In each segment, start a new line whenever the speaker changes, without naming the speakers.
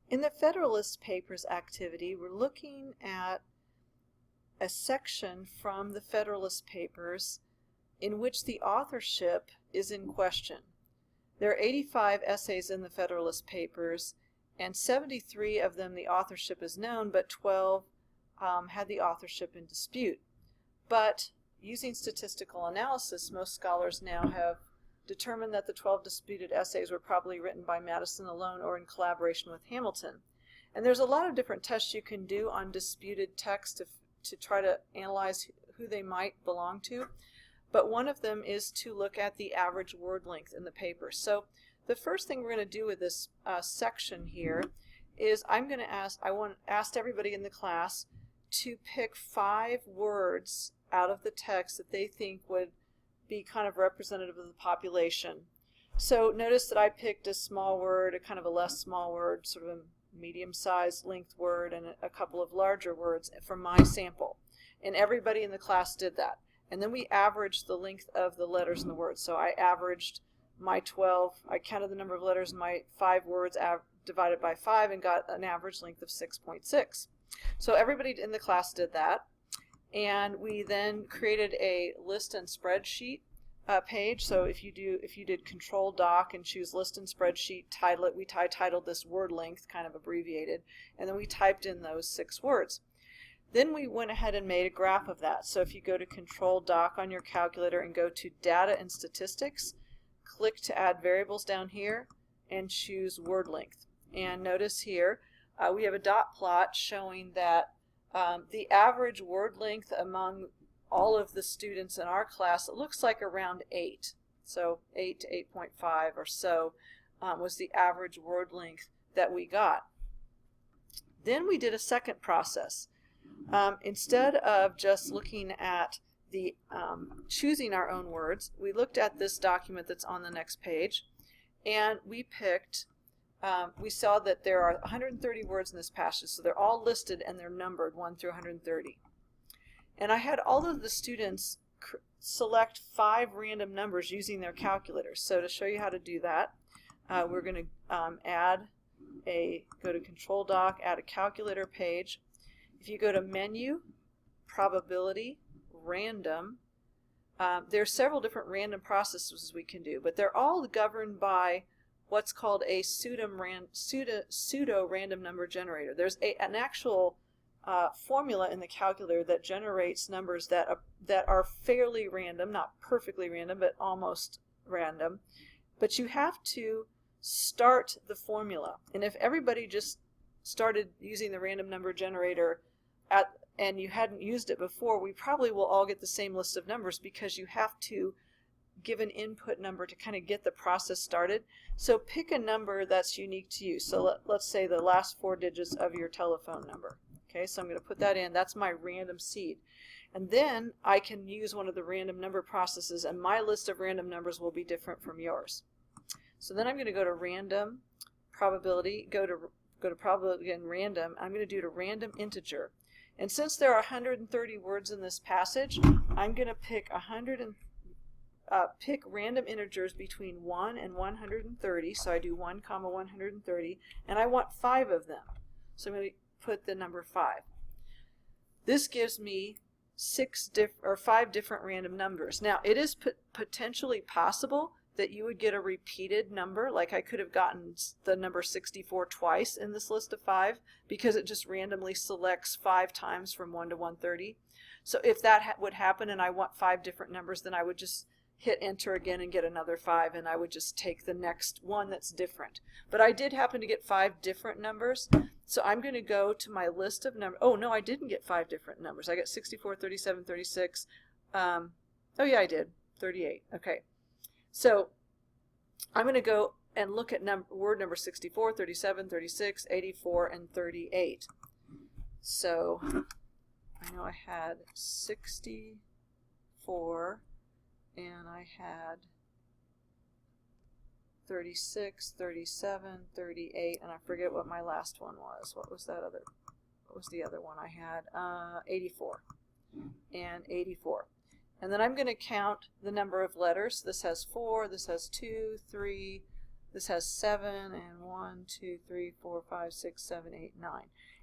In the Federalist Papers activity, we're looking at a section from the Federalist Papers in which the authorship is in question. There are 85 essays in the Federalist Papers, and 73 of them the authorship is known, but 12 had the authorship in dispute. But using statistical analysis, most scholars now have determined that the 12 disputed essays were probably written by Madison alone or in collaboration with Hamilton. And there's a lot of different tests you can do on disputed text to try to analyze who they might belong to. But one of them is to look at the average word length in the paper. So the first thing we're going to do with this section here is I asked everybody in the class to pick 5 words out of the text that they think would be kind of representative of the population. So notice that I picked a small word, a kind of a less small word, sort of a medium-sized length word, and a couple of larger words from my sample. And everybody in the class did that. And then we averaged the length of the letters in the words. So I averaged my 12, I counted the number of letters in my 5 words divided by 5 and got an average length of 6.6. So everybody in the class did that. And we then created a list and spreadsheet page. So if you did Control Doc and choose List and Spreadsheet, title it. We titled this word length, kind of abbreviated, and then we typed in those 6 words. Then we went ahead and made a graph of that. So if you go to Control Doc on your calculator and go to Data and Statistics, click to add variables down here and choose word length. And notice here we have a dot plot showing that the average word length among all of the students in our class, it looks like around 8. So 8 to 8.5 or so was the average word length that we got. Then we did a second process. Instead of just looking at the choosing our own words, we looked at this document that's on the next page, and we picked we saw that there are 130 words in this passage, so they're all listed and they're numbered 1 through 130. And I had all of the students select 5 random numbers using their calculators. So to show you how to do that, we're going to go to Control Doc, add a calculator page. If you go to Menu, Probability, Random, there are several different random processes we can do, but they're all governed by what's called a pseudo-random number generator. There's an actual formula in the calculator that generates numbers that are fairly random, not perfectly random, but almost random. But you have to start the formula. And if everybody just started using the random number generator and you hadn't used it before, we probably will all get the same list of numbers because you have to give an input number to kind of get the process started. So pick a number that's unique to you. So let's say the last 4 digits of your telephone number. Okay, so I'm going to put that in. That's my random seed. And then I can use one of the random number processes, and my list of random numbers will be different from yours. So then I'm going to go to Random, Probability, go to Probability again, Random. I'm going to do to Random Integer. And since there are 130 words in this passage, I'm going to pick pick random integers between 1 and 130. So I do 1, 130, and I want 5 of them. So I'm going to put the number 5. This gives me 5 different random numbers. Now it is potentially possible that you would get a repeated number, like I could have gotten the number 64 twice in this list of 5 because it just randomly selects 5 times from 1 to 130. So if that would happen and I want 5 different numbers, then I would just hit enter again and get another 5, and I would just take the next one that's different. But I did happen to get 5 different numbers, so I'm going to go to my list of numbers. Oh no, I didn't get 5 different numbers. I got 64, 37, 36. Oh yeah, I did. 38. Okay. So I'm going to go and look at word number 64, 37, 36, 84, and 38. So I know I had 64, and I had 36, 37, 38, and I forget what my last one was. What was the other one I had? 84 and 84. And then I'm going to count the number of letters. This has 4, this has 2, 3, This has 7 and 1, 2, 3, 4, 5, 6, 7, 8, 9.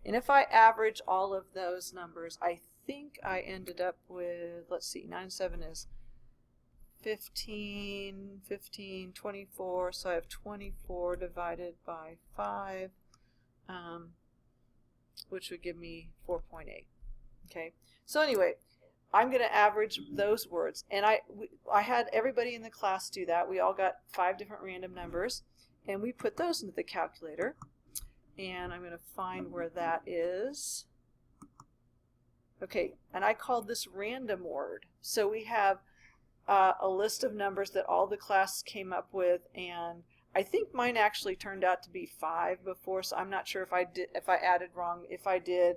And if I average all of those numbers, I think I ended up with, let's see, 9, 7 is 15, 15, 24, so I have 24 divided by 5, which would give me 4.8. Okay, so anyway, I'm going to average those words, and I had everybody in the class do that. We all got 5 different random numbers, and we put those into the calculator, and I'm going to find where that is. Okay, and I called this random word. So we have a list of numbers that all the class came up with, and I think mine actually turned out to be 5 before, so I'm not sure if I added wrong. If I did,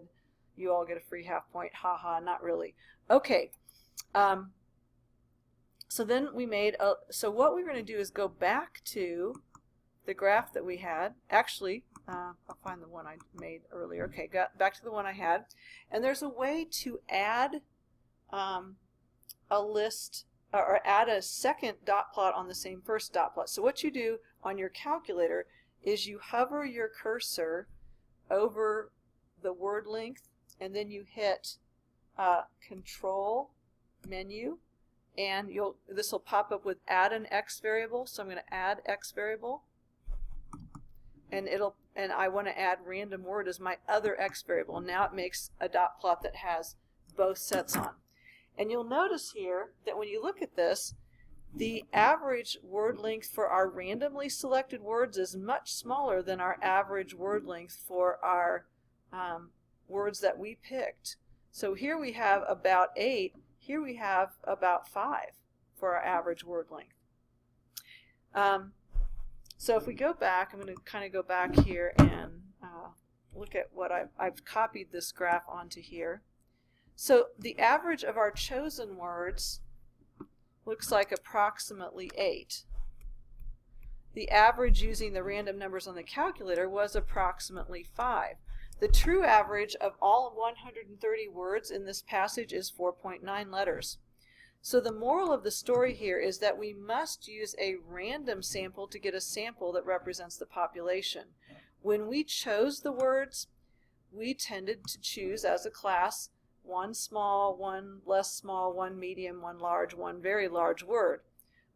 you all get a free half point. Haha, not really. Okay, so then we made so what we're going to do is go back to the graph that we had. Actually, I'll find the one I made earlier. Okay, got back to the one I had, and there's a way to add a list or add a second dot plot on the same first dot plot. So what you do on your calculator is you hover your cursor over the word length, and then you hit Control Menu, and this will pop up with add an X variable. So I'm going to add X variable, and I want to add random word as my other X variable. Now it makes a dot plot that has both sets on. And you'll notice here that when you look at this, the average word length for our randomly selected words is much smaller than our average word length for our words that we picked. So here we have about 8, here we have about 5 for our average word length. So if we go back, I'm going to kind of go back here and look at what I've copied this graph onto here. So the average of our chosen words looks like approximately 8. The average using the random numbers on the calculator was approximately 5. The true average of all 130 words in this passage is 4.9 letters. So the moral of the story here is that we must use a random sample to get a sample that represents the population. When we chose the words, we tended to choose as a class one small, one less small, one medium, one large, one very large word.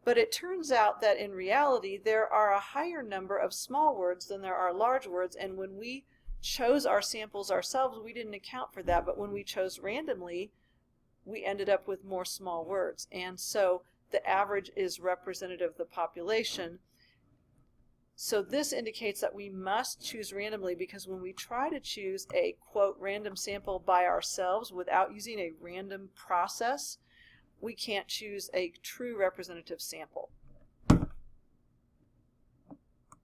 But it turns out that in reality there are a higher number of small words than there are large words, and when we chose our samples ourselves, we didn't account for that, but when we chose randomly, we ended up with more small words. And so the average is representative of the population. So this indicates that we must choose randomly, because when we try to choose a, quote, random sample by ourselves without using a random process, we can't choose a true representative sample.